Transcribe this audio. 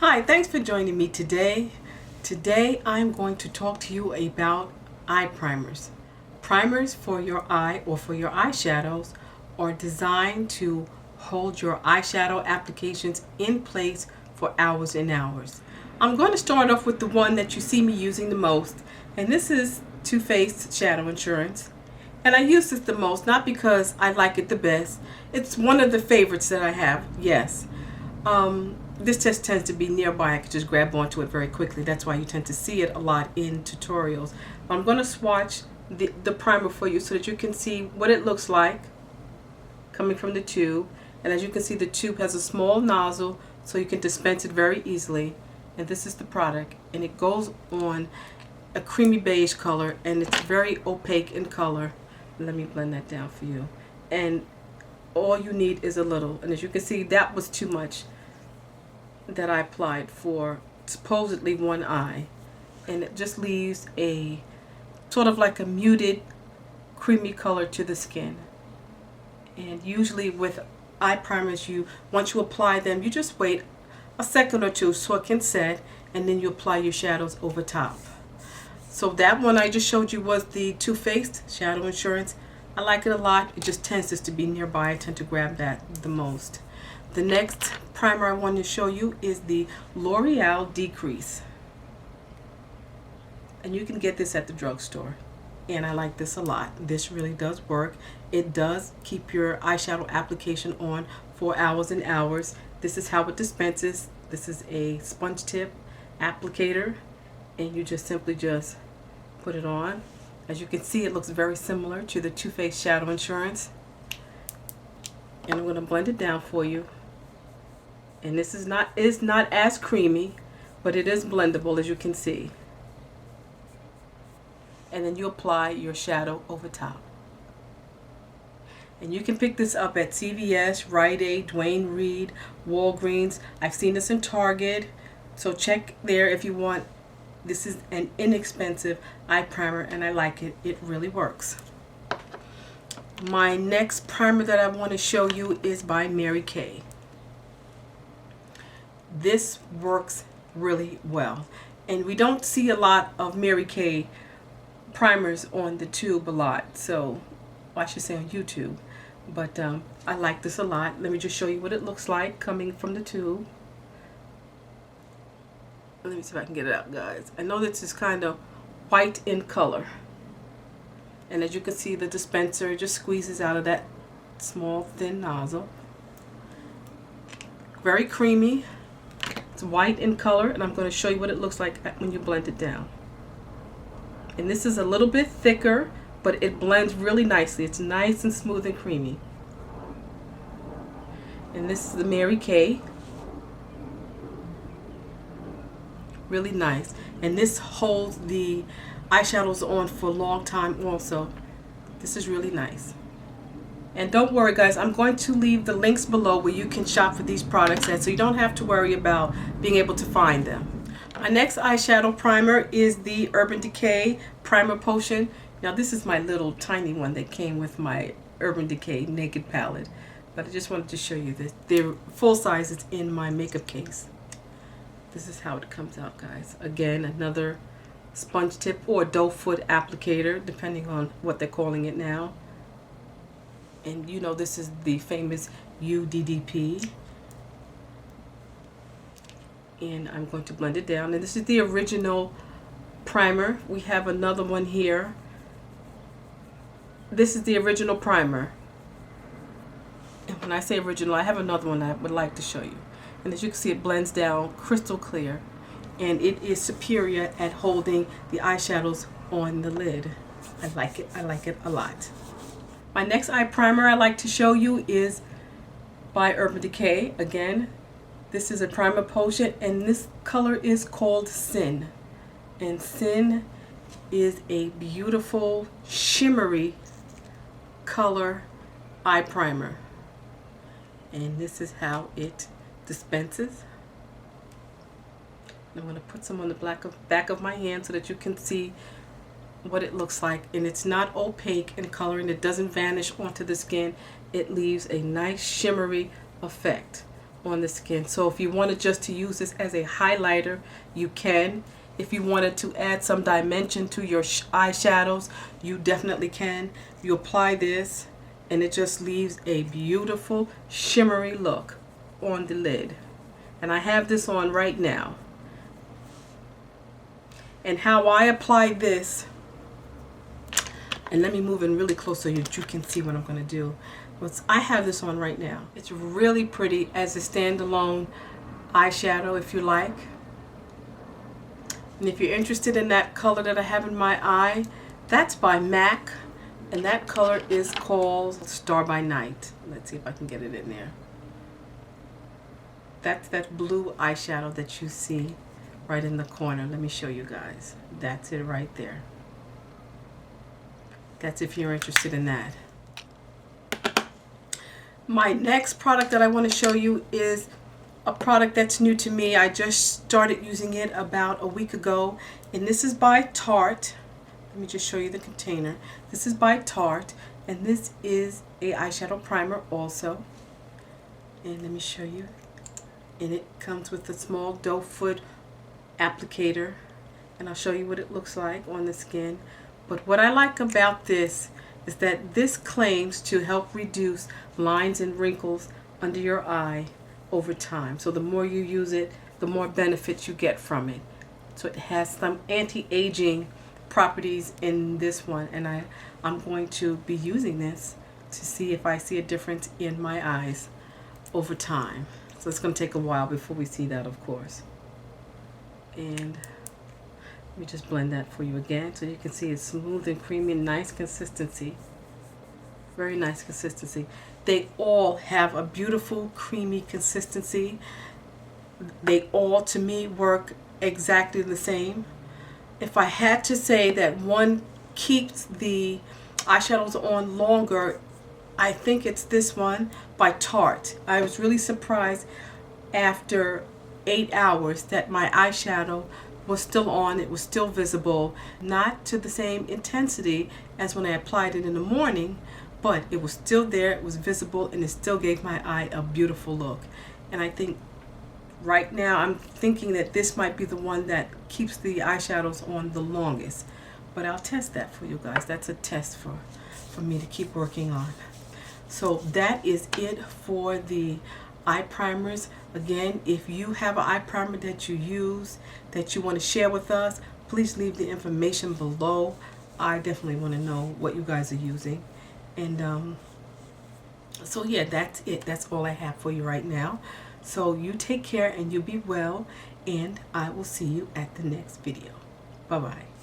Hi, thanks for joining me today. Today I'm going to talk to you about eye primers. Primers for your eye or for your eyeshadows are designed to hold your eyeshadow applications in place for hours and hours. I'm going to start off with the one that you see me using the most, and this is Too Faced Shadow Insurance. And I use this the most, not because I like it the best. It's one of the favorites that I have, yes. This just tends to be nearby. I could just grab onto it very quickly. That's why you tend to see it a lot in tutorials. I'm going to swatch the primer for you so that you can see what it looks like coming from the tube. And as you can see, the tube has a small nozzle so you can dispense it very easily. And this is the product, and it goes on a creamy beige color, and it's very opaque in color. Let me blend that down for you. And all you need is a little, and as you can see, that was too much that I applied for supposedly one eye, and it just leaves a sort of like a muted creamy color to the skin. And usually with eye primers, once you apply them, you just wait a second or two so it can set, and then you apply your shadows over top. So that one I just showed you was the Too Faced Shadow Insurance. I like it a lot. It just tends to be nearby. I tend to grab that the most. The next primer I want to show you is the L'Oreal Decrease. And you can get this at the drugstore. And I like this a lot. This really does work. It does keep your eyeshadow application on for hours and hours. This is how it dispenses. This is a sponge tip applicator. And you just simply just put it on. As you can see, it looks very similar to the Too Faced Shadow Insurance. And I'm going to blend it down for you. And this is not as creamy, but it is blendable, as you can see. And then you apply your shadow over top. And you can pick this up at CVS, Rite Aid, Duane Reade, Walgreens. I've seen this in Target, so check there if you want. This is an inexpensive eye primer, and I like it. It really works. My next primer that I want to show you is by Mary Kay. This works really well, and we don't see a lot of Mary Kay primers on the tube a lot, so I should say on YouTube, but I like this a lot. Let me just show you what it looks like coming from the tube. Let me see if I can get it out, guys. I know this is kind of white in color, and as you can see, the dispenser just squeezes out of that small thin nozzle. Very creamy. It's white in color, and I'm going to show you what it looks like when you blend it down. And this is a little bit thicker, but it blends really nicely. It's nice and smooth and creamy. And this is the Mary Kay. Really nice. And this holds the eyeshadows on for a long time also. This is really nice. And don't worry, guys, I'm going to leave the links below where you can shop for these products at, so you don't have to worry about being able to find them. My next eyeshadow primer is the Urban Decay Primer Potion. Now this is my little tiny one that came with my Urban Decay Naked palette, but I just wanted to show you this. They're full size. It's in my makeup case. This is how it comes out, guys. Again, another sponge tip or doe foot applicator, depending on what they're calling it now. And you know, this is the famous UDDP. And I'm going to blend it down. And this is the original primer. We have another one here. This is the original primer. And when I say original, I have another one I would like to show you. And as you can see, it blends down crystal clear. And it is superior at holding the eyeshadows on the lid. I like it. I like it a lot. My next eye primer I like to show you is by Urban Decay. Again, this is a primer potion, and this color is called Sin. And Sin is a beautiful shimmery color eye primer. And this is how it dispenses. I'm going to put some on the back of my hand so that you can see what it looks like. And it's not opaque in color, and it doesn't vanish onto the skin. It leaves a nice shimmery effect on the skin. So if you wanted just to use this as a highlighter, you can. If you wanted to add some dimension to your eyeshadows, you definitely can. You apply this and it just leaves a beautiful shimmery look on the lid. And I have this on right now. And how I apply this, and let me move in really close so you can see what I'm going to do. I have this on right now. It's really pretty as a standalone eyeshadow if you like. And if you're interested in that color that I have in my eye, that's by MAC, and that color is called Star by Night. Let's see if I can get it in there. That's that blue eyeshadow that you see right in the corner. Let me show you guys. That's it right there. That's if you're interested in that. My next product that I want to show you is a product that's new to me. I just started using it about a week ago, and this is by Tarte. Let me just show you the container. This is by Tarte, and this is a eyeshadow primer also. And let me show you. And it comes with a small doe foot applicator, and I'll show you what it looks like on the skin. But what I like about this is that this claims to help reduce lines and wrinkles under your eye over time. So the more you use it, the more benefits you get from it. So it has some anti-aging properties in this one, and I'm going to be using this to see if I see a difference in my eyes over time. So it's going to take a while before we see that, of course. And let me just blend that for you again so you can see it's smooth and creamy, nice consistency. Very nice consistency. They all have a beautiful creamy consistency. They all, to me, work exactly the same. If I had to say that one keeps the eyeshadows on longer, I think it's this one by Tarte. I was really surprised after 8 hours that my eyeshadow was still on. It was still visible, not to the same intensity as when I applied it in the morning, but it was still there, it was visible, and it still gave my eye a beautiful look. And I think right now I'm thinking that this might be the one that keeps the eyeshadows on the longest, but I'll test that for you guys. That's a test for me to keep working on. So that is it for the eye primers. Again, if you have an eye primer that you use that you want to share with us, please leave the information below. I definitely want to know what you guys are using. And so yeah, that's it. That's all I have for you right now. So you take care and you be well, and I will see you at the next video. Bye bye.